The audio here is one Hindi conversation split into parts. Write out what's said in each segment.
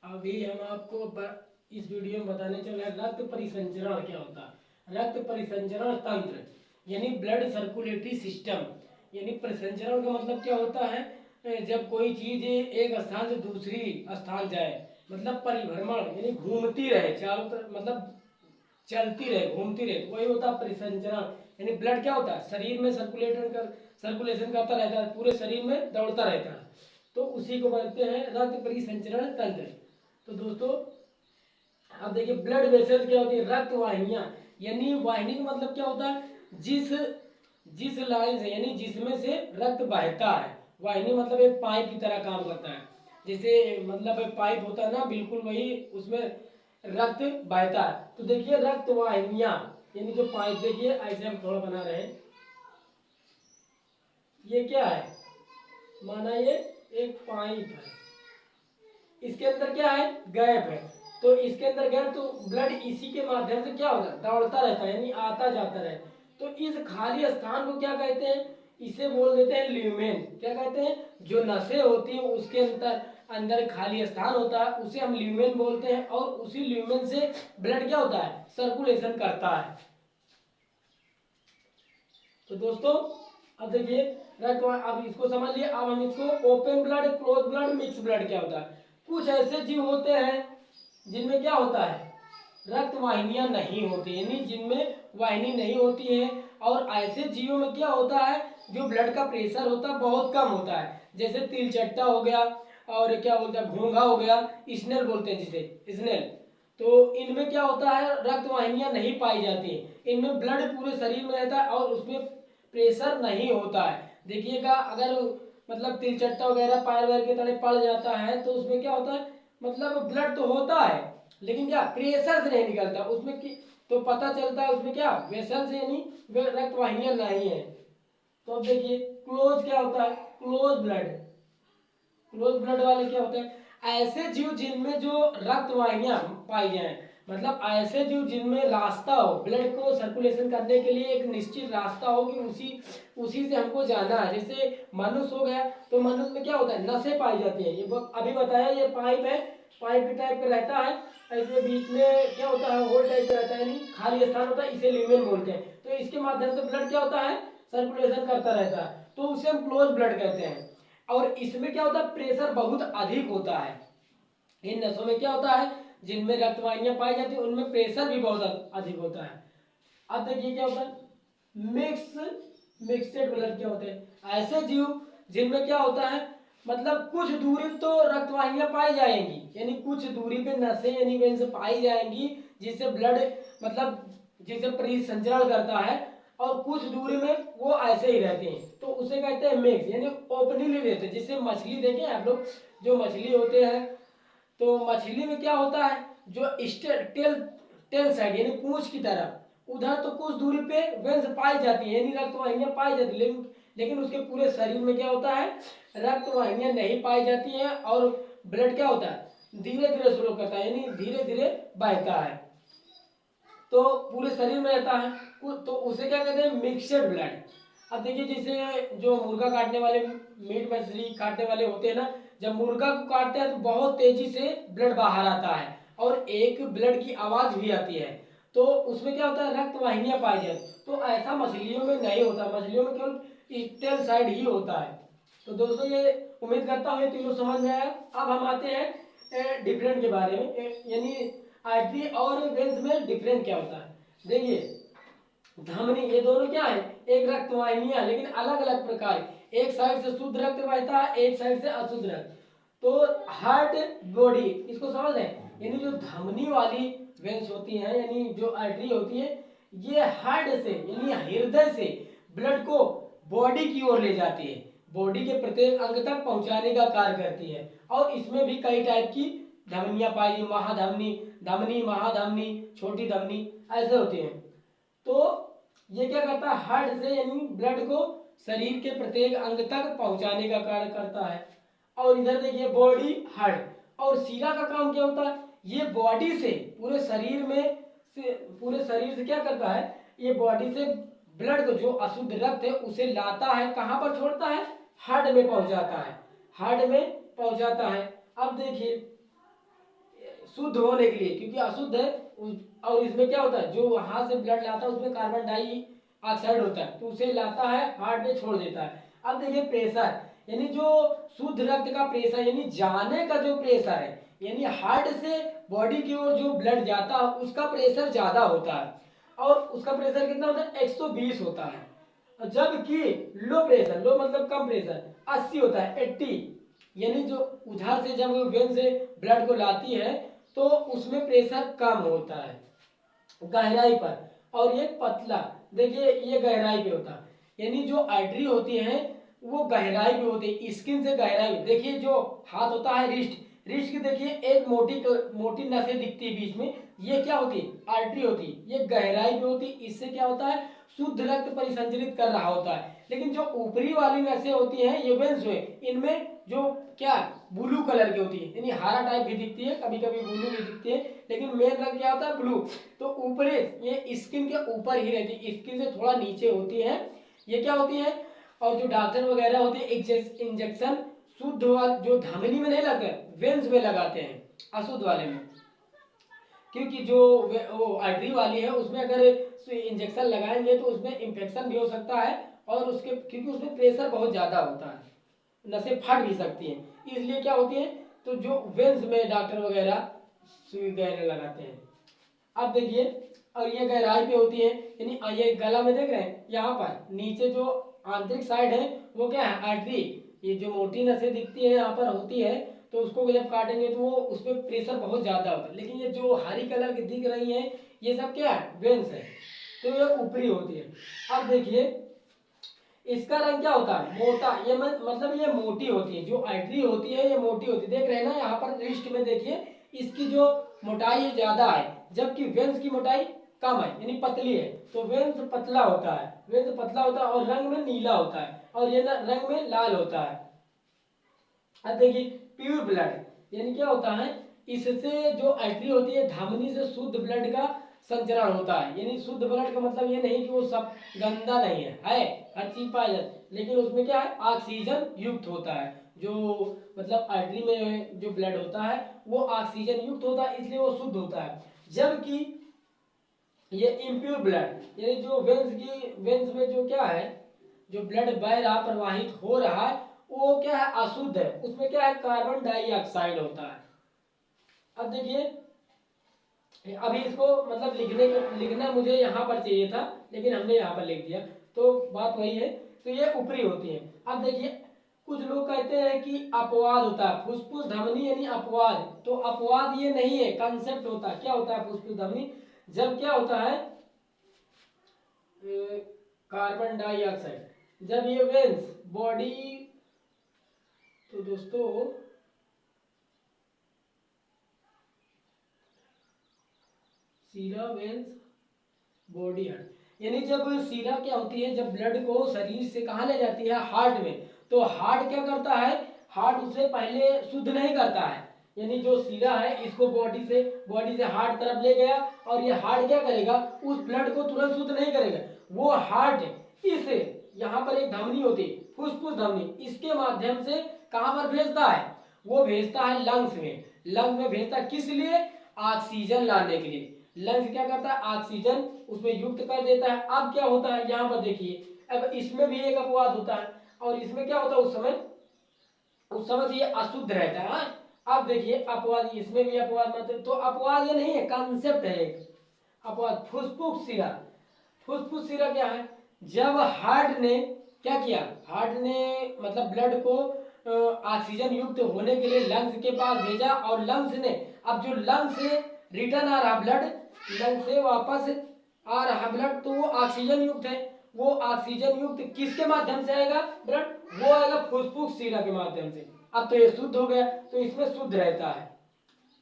अभी हम आपको इस वीडियो में बताने चल रहे हैं रक्त परिसंचरण क्या होता है। रक्त परिसंचरण तंत्र यानी ब्लड सर्कुलेटरी सिस्टम। यानी परिसंचरण का मतलब क्या होता है, जब कोई चीज एक स्थान से दूसरी स्थान जाए, मतलब परिभ्रमण यानी घूमती रहे चारों तरफ, मतलब चलती रहे घूमती रहे, तो वही होता है परिसंचरण। यानी ब्लड क्या होता है, शरीर में सर्कुलेशन करता रहता है, पूरे शरीर में दौड़ता रहता है, तो उसी को बोलते हैं रक्त परिसंचरण तंत्र। तो दोस्तों अब देखिए ब्लड वेसल्स क्या होती है, रक्त वाहिनियां। यानी वाहिनी का मतलब क्या होता है, जिस जिस लाइन से यानी जिसमें से रक्त बहता है। वाहिनी मतलब एक पाइप की तरह काम करता है, जैसे मतलब एक पाइप होता है ना, बिल्कुल वही उसमें रक्त बहता है। तो देखिए रक्त वाहिनियां यानी जो पाइप, देखिए ऐसे हम थोड़ा बना रहे हैं, ये क्या है, माना ये एक पाइप है, इसके अंदर क्या है, गैप है। तो इसके अंदर गैप, तो ब्लड इसी के माध्यम से क्या होता है, दौड़ता रहता है, यानी आता जाता रहे। तो इस खाली स्थान को क्या कहते हैं, इसे बोल देते हैं ल्यूमेन। क्या कहते हैं, जो नसें होती हैं उसके अंदर अंदर खाली स्थान होता है, उसे हम ल्यूमेन बोलते हैं, और उसी ल्यूमेन से ब्लड क्या होता है, सर्कुलेशन करता है। तो दोस्तों अब देखिए रक्त, अब इसको समझ लिए। अब हम इसको open blood, close blood, mix blood क्या होता है। कुछ ऐसे जीव होते हैं जिनमें क्या होता है, रक्त वाहिनियां नहीं होती, यानी जिनमें वाहिनी नहीं होती है। और ऐसे जीवों में क्या होता है, जो ब्लड का प्रेशर होता है बहुत कम होता है, जैसे तिलचट्टा हो गया, और क्या बोलते हैं घोंघा हो गया, स्नेल बोलते हैं जिसे स्नेल। तो इनमें क्या होता है, रक्त वाहिनियां नहीं पाई जाती, इनमें ब्लड पूरे शरीर में रहता है और उसमें प्रेशर नहीं होता है। देखिएगा अगर मतलब तिलचट्टा वगैरह पैर वैर के तले पड़ जाता है, तो उसमें क्या होता है, मतलब ब्लड तो होता है लेकिन क्या प्रेशर से नहीं निकलता उसमें की, तो पता चलता है उसमें क्या वेसल से यानी रक्त वाहिनियां नहीं है। तो अब देखिए क्लोज क्या होता है, क्लोज ब्लड। क्लोज ब्लड वाले क्या होते हैं, ऐसे जीव जिनमें जो रक्त वाहिनियां पाई जाए, मतलब ऐसे जीव जिनमें रास्ता हो ब्लड को सर्कुलेशन करने के लिए, एक निश्चित रास्ता हो कि उसी उसी से हमको जाना है। जैसे मनुष्य हो गया, तो मनुष्य में क्या होता है, नसें पाई जाती है, ये अभी बताया, ये पाइप है, पाइप के टाइप का रहता है, इसमें बीच में क्या होता है, होल टाइप का रहता है, यानी खाली स्थान होता है, इसे ल्यूमेन बोलते हैं। तो इसके माध्यम से ब्लड क्या होता है, सर्कुलेशन करता रहता है, तो उसे हम क्लोज ब्लड कहते हैं। और इसमें क्या होता है, प्रेशर बहुत अधिक होता है। इन नसों में क्या होता है, जिनमें रक्त वाहिनियां पाई जाती है उनमें प्रेशर भी बहुत अधिक होता है। अब देखिए क्या होता है, मिक्सड ब्लड क्या होते हैं, ऐसे जीव जिनमें क्या होता है, मतलब कुछ दूरी तो रक्त वाहिनियां पाई जाएंगी, यानी कुछ दूरी पे नसें यानी वेन्स पाई जाएंगी, जिससे ब्लड मतलब जिसे परिसंचरण करता है, और कुछ दूरी में वो ऐसे ही रहते हैं, तो उसे कहते हैं मिक्स, यानी ओपनली रहते हैं। जिससे मछली देखें आप लोग, जो मछली होते हैं, तो मछली में क्या होता है, जो टेल टेल साइड यानी पूंछ की तरफ, उधर तो कुछ दूरी पे वेंस पाई जाती है, यानी रक्त वाहिनियां पाई जाती है, लेकिन उसके पूरे शरीर में क्या होता है, रक्त वाहिनियां नहीं पाई जाती हैं, और ब्लड क्या होता है, धीरे धीरे स्लो करता है, यानी धीरे धीरे बहता है, तो पूरे शरीर में रहता है। तो उसे क्या कहते हैं, मिक्सड ब्लड। अब देखिए जैसे जो मुर्गा काटने वाले, मीट मछली काटने वाले होते हैं ना, जब मुर्गा को काटते हैं तो बहुत तेजी से ब्लड बाहर आता है, और एक ब्लड की आवाज भी आती है, तो उसमें क्या होता है, रक्त वाहिनियां पाई जाती। तो ऐसा मछलियों में नहीं होता, मछलियों में केवल टेल साइड ही होता है। तो दोस्तों ये उम्मीद करता हूँ ये तीनों समझ में आया। अब हम आते हैं डिफरेंट के बारे में, यानी आर्टरी और वेन्स में डिफरेंट क्या होता है। देखिए धमनी, ये दोनों क्या है, एक रक्त वाहिनियां, लेकिन अलग अलग प्रकार, एक साइड से शुद्ध रक्त बहता है, एक साइड से अशुद्ध रक्त। तो हार्ट बॉडी इसको समझ रहे हैं, यानी जो धमनी वाली वेन्स होती हैं, यानी जो आर्टरी होती है, ये हार्ट से यानी हृदय से ब्लड को बॉडी की ओर ले जाती है, बॉडी के प्रत्येक अंग तक पहुंचाने का कार्य करती है। और इसमें भी कई टाइप की धमनियां पाई, महाधमनी, धमनी, महाधमनी, छोटी धमनी, ऐसे होती हैं। तो ये क्या करता है, हार्ट से यानी ब्लड को शरीर के प्रत्येक अंग तक पहुंचाने का कार्य करता है। और इधर देखिए बॉडी, हार्ट और शिरा का काम क्या होता है, ये बॉडी से पूरे शरीर में से पूरे शरीर से क्या करता है, ये बॉडी से ब्लड को जो अशुद्ध रक्त है उसे लाता है, कहां पर छोड़ता है, हार्ट में पहुंचाता है, हार्ट में पहुंचाता है। अब देखिए शुद्ध होने के लिए, क्योंकि अशुद्ध है और इसमें क्या होता है, जो हाथ से ब्लड लाता है उसमें कार्बन डाई ऑक्साइड होता है, तो उसे लाता है हार्ट में छोड़ देता है। अब देखिए प्रेशर, यानी जो शुद्ध रक्त का प्रेशर, यानी जाने का जो प्रेशर है, यानी हार्ट से बॉडी की ओर जो ब्लड जाता है उसका प्रेशर ज्यादा होता है, और उसका प्रेशर कितना होता है, 120 होता है। जबकि लो प्रेशर, लो मतलब कम प्रेशर, 80 होता है, 80, यानी जो उधर से जब वेन से ब्लड को लाती है तो उसमें प्रेशर कम होता है गहराई पर, और ये पतला, देखिए ये गहराई पे होता है, यानी जो आर्टरी होती है वो गहराई पे होती है, स्किन से गहराई। देखिए जो हाथ होता है रिस्ट, रिस्ट की देखिए एक मोटी मोटी नसें दिखती है बीच में, ये क्या होती है, आर्टरी होती है, ये गहराई पे होती है, इससे क्या होता है, शुद्ध रक्त परिसंचरित कर रहा होता है। लेकिन जो ऊपरी वाली नसें होती हैं ये वेन्स हुए, इनमें जो क्या ब्लू कलर की होती है, यानी हरा टाइप भी दिखती है, कभी कभी ब्लू भी दिखती है, लेकिन मेन रंग क्या होता है, ब्लू। तो ऊपरी ये स्किन के ऊपर ही रहती है, स्किन से थोड़ा नीचे होती है, ये क्या होती है। और जो डॉक्टर वगैरह होते हैं इंजेक्शन शुद्ध वाले जो धमनी में नहीं लगते, वेन्स में लगाते हैं, अशुद्ध वाले में, क्योंकि जो वो आर्टरी वाली है उसमें अगर इंजेक्शन लगाएंगे तो उसमें इंफेक्शन भी हो सकता है, और उसके क्योंकि उसमें प्रेशर बहुत ज्यादा होता है, नसें फट भी सकती हैं, इसलिए क्या होती है, तो जो वेन्स में डॉक्टर वगैरह सुई वगैरह लगाते हैं। अब देखिए, और ये गहराई पे होती है, यानी ये गला में देख रहे हैं, यहाँ पर नीचे जो आंतरिक साइड है वो क्या है, आर्टरी, ये जो मोटी नसें दिखती है यहाँ पर होती है, तो उसको जब काटेंगे तो वो उस पर प्रेशर बहुत ज्यादा होता है। लेकिन ये जो हरी कलर की दिख रही है ये सब क्या है, वेन्स है, तो ये ऊपरी होती है। अब देखिए इसका रंग क्या होता है, मोटा, ये मतलब ये मोटी होती है, जो आर्टरी होती है ये मोटी होती है, देख रहे हैं ना यहाँ पर रिस्ट में देखिए, इसकी जो मोटाई है ज्यादा है, जबकि वेन्स की मोटाई कम है, यानी पतली है। तो वेन्स पतला होता है, वेन्स पतला होता है और रंग में नीला होता है, और ये रंग में लाल होता है। अब देखिए प्योर ब्लड, यानी क्या होता है, इससे जो आर्टरी होती है धमनी से शुद्ध ब्लड का संचरण होता है, यानी शुद्ध ब्लड का मतलब ये नहीं कि वो सब गंदा नहीं है हर चीज पाया जाता है, लेकिन उसमें क्या है, ऑक्सीजन युक्त होता है, जो मतलब आर्टरी में जो ब्लड होता है वो ऑक्सीजन युक्त होता है, इसलिए वो शुद्ध होता है। जबकि ये इम्प्योर ब्लड, यानी जो वेन्स में जो क्या है, जो ब्लड बह रहा प्रवाहित हो रहा है वो क्या है, अशुद्ध है, उसमें क्या है, कार्बन डाइऑक्साइड होता है। अब देखिए अभी इसको मतलब लिखना मुझे यहाँ पर चाहिए था, लेकिन हमने यहाँ पर लिख दिया, तो बात वही है। तो ये ऊपरी होती है। अब देखिए कुछ लोग कहते हैं कि अपवाद होता है, फुसफुस धमनी यानी अपवाद, तो अपवाद ये नहीं है, कंसेप्ट होता है। क्या होता है फुसफुस धमनी, जब क्या होता है, कार्बन डाइऑक्साइड, जब ये वेन्स बॉडी, तो दोस्तों सीरा वेन्स बॉडी हार्ट, यानी जब सीरा क्या होती है, जब ब्लड को शरीर से कहाँ ले जाती है, हार्ट में, तो हार्ट क्या करता है, हार्ट उसे पहले शुद्ध नहीं करता है, यानी जो सीरा है इसको बॉडी से हार्ट तरफ ले गया, और ये हार्ट क्या करेगा, उस ब्लड को तुरंत शुद्ध नहीं करेगा, वो हार्ट इस यहाँ पर एक धमनी होती है फुसफुस धमनी, इसके माध्यम से कहाँ पर भेजता है, वो भेजता है लंग्स में, लंग्स में भेजता है किस लिए, ऑक्सीजन लाने के लिए। लंग्स क्या करता है, ऑक्सीजन उसमें युक्त कर देता है। अब क्या होता है यहाँ पर देखिए, अब इसमें भी एक अपवाद होता है, और इसमें क्या होता है, उस समय ये अशुद्ध रहता है। अब देखिए अपवाद, इसमें भी अपवाद मतलब, तो अपवाद ये नहीं है, कंसेप्ट है एक अपवाद। फुसफुस सिरा, फुसफुस सिरा क्या है, जब हार्ट ने क्या किया, हार्ट ने मतलब ब्लड को ऑक्सीजन युक्त होने के लिए लंग्स के पास भेजा, और लंग्स ने, अब जो लंग्स से रिटर्न आ रहा ब्लड, लंग्स से वापस आ रहा ब्लड, तो वो ऑक्सीजन युक्त है, वो ऑक्सीजन युक्त किसके माध्यम से आएगा ब्लड, वो आएगा फुसफुस सिरा के माध्यम से। अब तो ये शुद्ध हो गया, तो इसमें शुद्ध रहता है,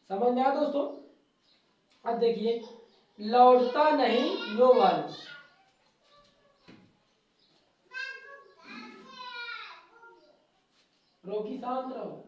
समझ में आया दोस्तों। अब देखिए लौटता नहीं नो वाल्व, रोकी शांत रहो,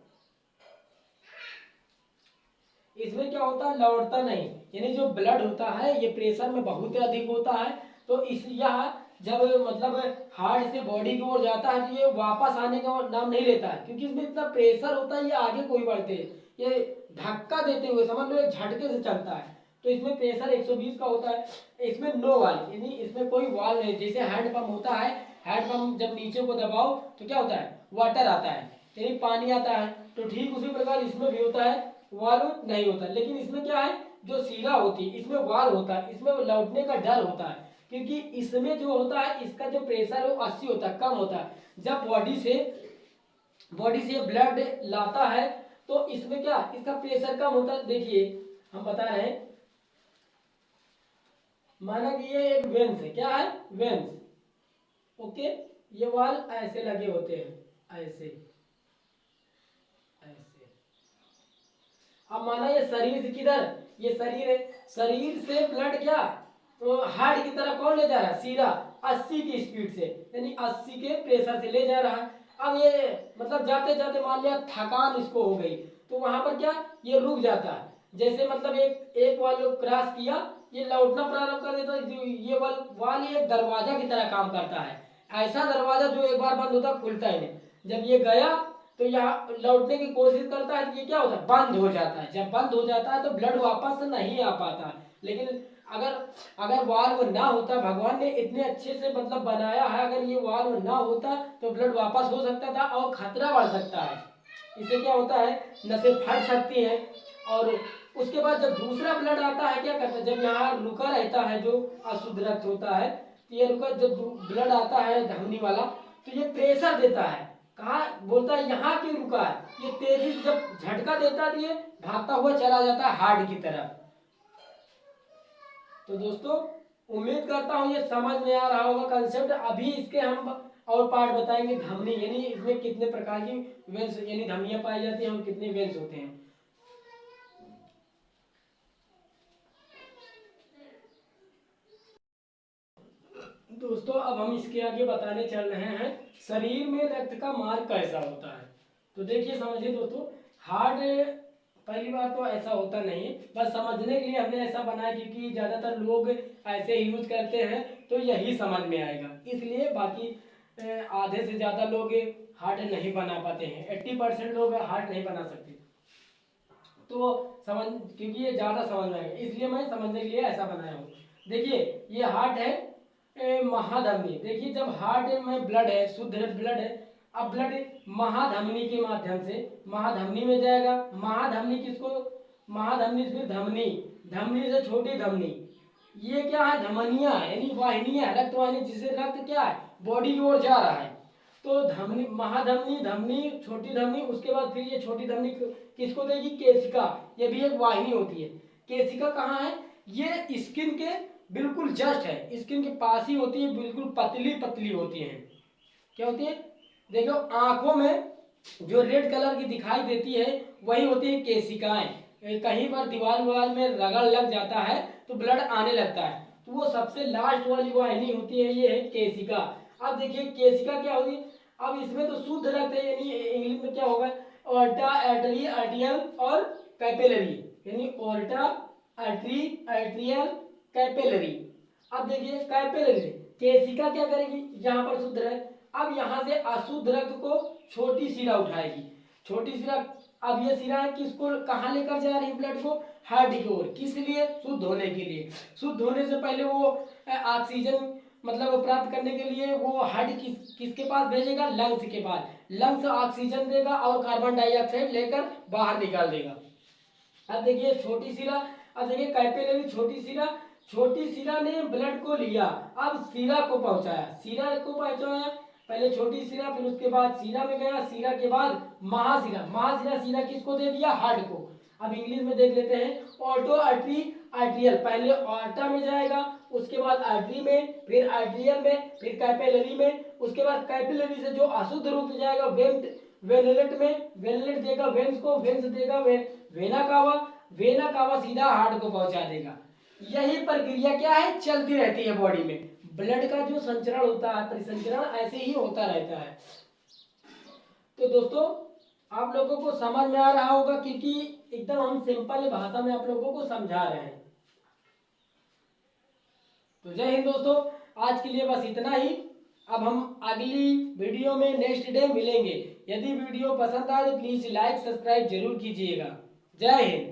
इसमें क्या होता है, लौटता नहीं, यानी जो ब्लड होता है ये प्रेशर में बहुत अधिक होता है, तो इस यह जब मतलब हार्ट से बॉडी की ओर जाता है तो ये वापस आने का नाम नहीं लेता है, क्योंकि इसमें इतना प्रेशर होता है, ये आगे कोई बढ़ते हैं, ये धक्का देते हुए, समझ लो एक झटके से चलता है, तो इसमें प्रेशर 120 का होता है। इसमें नो वाल, यानी इसमें कोई वाल नहीं, जैसे हैंड पंप होता है, हैंड पंप जब नीचे को दबाओ तो क्या होता है, वाटर आता है, यानी पानी आता है। तो ठीक उसी प्रकार इसमें भी होता है, वाल्व नहीं होता। लेकिन इसमें क्या है, जो सीरा होती है इसमें वाल्व होता है, इसमें लौटने का डर होता है, क्योंकि इसमें जो होता है इसका जो प्रेशर है वो 80 होता है, कम होता है। जब बॉडी से ब्लड लाता है तो इसमें क्या, इसका प्रेशर कम होता है। देखिए हम बता रहे हैं, माना कि ये एक वेंस है, क्या है, वेंस, ओके। ये वाल ऐसे लगे होते हैं, ऐसे ऐसे। अब माना ये शरीर से किधर, ये शरीर है, शरीर से ब्लड क्या तो हार्ट की तरफ कौन ले जा रहा है, सीधा 80 की स्पीड से, यानी 80 के प्रेशर से ले जा रहा है। अब ये मतलब जाते जाते मान लिया थकान इसको हो गई, तो वहां पर क्या, ये रुक जाता है। जैसे मतलब एक वाल क्रॉस किया, ये लौटना प्रारंभ कर देता है। ये वाल ये दरवाजा की तरह काम करता है, ऐसा दरवाजा जो एक बार बंद होता खुलता ही नहीं। जब ये गया तो यहाँ लौटने की कोशिश करता है, तो ये क्या होता है, बंद हो जाता है। जब बंद हो जाता है तो ब्लड वापस नहीं आ पाता। लेकिन अगर अगर वाल्व ना होता, भगवान ने इतने अच्छे से मतलब बनाया है, अगर ये वाल्व ना होता तो ब्लड वापस हो सकता था और खतरा बढ़ सकता है। इससे क्या होता है, नसें फट सकती हैं। और उसके बाद जब दूसरा ब्लड आता है, क्या करता है, जब यहाँ रुका रहता है जो अशुद्ध रक्त होता है, तो ये रुका, जब ब्लड आता है धमनी वाला, तो ये प्रेशर देता है, कहा बोलता है यहाँ क्यों रुका है, ये तेजी से जब झटका देता है तो ये भागता हुआ चला जाता है हार्ट की तरफ। तो दोस्तों उम्मीद करता हूँ ये समझ में आ रहा होगा कंसेप्ट। अभी इसके हम और पार्ट बताएंगे, धमनी, यानी इसमें कितने प्रकार की वेंस यानी धमनियां पाई जाती हैं और कितने वेंस होते हैं। दोस्तों अब हम इसके आगे बताने चल रहे हैं शरीर में रक्त का मार्ग कैसा होता है। तो देखिए समझिए दोस्तों, हार्ट पहली बार तो ऐसा होता नहीं है, बस समझने के लिए हमने ऐसा बनाया क्योंकि ज्यादातर लोग ऐसे यूज करते हैं तो यही समझ में आएगा, इसलिए। बाकी आधे से ज्यादा लोग हार्ट नहीं बना पाते हैं, 80% लोग हार्ट नहीं बना सकते। तो समझ, क्योंकि ये ज्यादा समझ में आएगा इसलिए मैं समझने के लिए ऐसा बनाया हूँ। देखिए ये हार्ट है, महाधमनी। देखिए जब हार्ट में ब्लड है, शुद्ध ब्लड है, अब ब्लड महाधमनी के माध्यम से महाधमनी में जाएगा। महाधमनी किसको, महाधमनी फिर धमनी, धमनी से छोटी धमनी, ये क्या है, धमनियां यानी वाहिनियां, रक्त वाहिनी, जिससे रक्त क्या है बॉडी की ओर जा रहा है। तो धमनी, महाधमनी, धमनी, छोटी धमनी, उसके बाद फिर ये छोटी धमनी किसको देगी, केशिका, ये भी एक वाहिनी होती है। केशिका कहाँ है, ये स्किन के बिल्कुल जस्ट है, स्किन के पास ही होती है, बिल्कुल पतली पतली होती है। क्या होती है, देखो आंखों में जो रेड कलर की दिखाई देती है वही होती है केशिकाएं। कहीं पर दीवार विवार में रगड़ लग जाता है तो ब्लड आने लगता है, तो वो सबसे लास्ट वाली वाहिनी होती है, ये है केशिका। अब देखिए केशिका क्या होगी, अब इसमें तो शुद्ध रक्त है, यानी इंग्लिश में क्या होगा, ऑर्टा, आर्टरी, आर्टियल और कैपिलरी, यानी ऑर्टा, आर्टरी, आर्टियल, कैपिलरी। अब देखिए कैपिलरी, केशिका क्या करेगी, यहाँ पर शुद्ध रक्त, अब यहाँ से अशुद्ध रक्त को छोटी शिरा उठाएगी, छोटी शिरा। अब ये शिरा किसको कहाँ लेकर जा रही है, ब्लड को हार्ट की ओर, किस लिए, शुद्ध होने के लिए। शुद्ध होने से पहले वो ऑक्सीजन मतलब प्राप्त करने के लिए वो हार्ट किसके पास भेजेगा, लंग्स के पास। लंग्स ऑक्सीजन देगा और कार्बन डाइऑक्साइड लेकर बाहर निकाल देगा। अब देखिए छोटी शिरा, अब देखिए कैपिलरी, छोटी शिरा, छोटी शिरा ने ब्लड को लिया, अब शिरा को पहुंचाया, शिरा को पहुंचाया, पहले छोटी शिरा फिर उसके बाद शिरा में गया, शिरा के बाद महाशिरा, महाशिरा शिरा किसको दे दिया, हार्ट को। अब इंग्लिश में देख लेते हैं, ऑटो आर्टरी, आर्ट्रियल, पहले ऑर्टा में जाएगा, उसके बाद आर्टरी में, फिर आर्ट्रियल में, फिर कैपिलरी में, उसके बाद कैपिलरी से जो अशुद्ध रूप जाएगा वेनलेट में, वेनलेट देगा वेन्स को, वेन्स देगा वेना कावा, वेना कावा सीधा हार्ट को पहुंचा देगा। यही प्रक्रिया क्या है, चलती रहती है बॉडी में। ब्लड का जो संचरण होता है, परिसंचरण ऐसे ही होता रहता है। तो दोस्तों आप लोगों को समझ में आ रहा होगा क्योंकि एकदम हम सिंपल भाषा में आप लोगों को समझा रहे हैं। तो जय हिंद दोस्तों, आज के लिए बस इतना ही। अब हम अगली वीडियो में नेक्स्ट डे मिलेंगे। यदि वीडियो पसंद आए तो प्लीज लाइक सब्सक्राइब जरूर कीजिएगा। जय हिंद।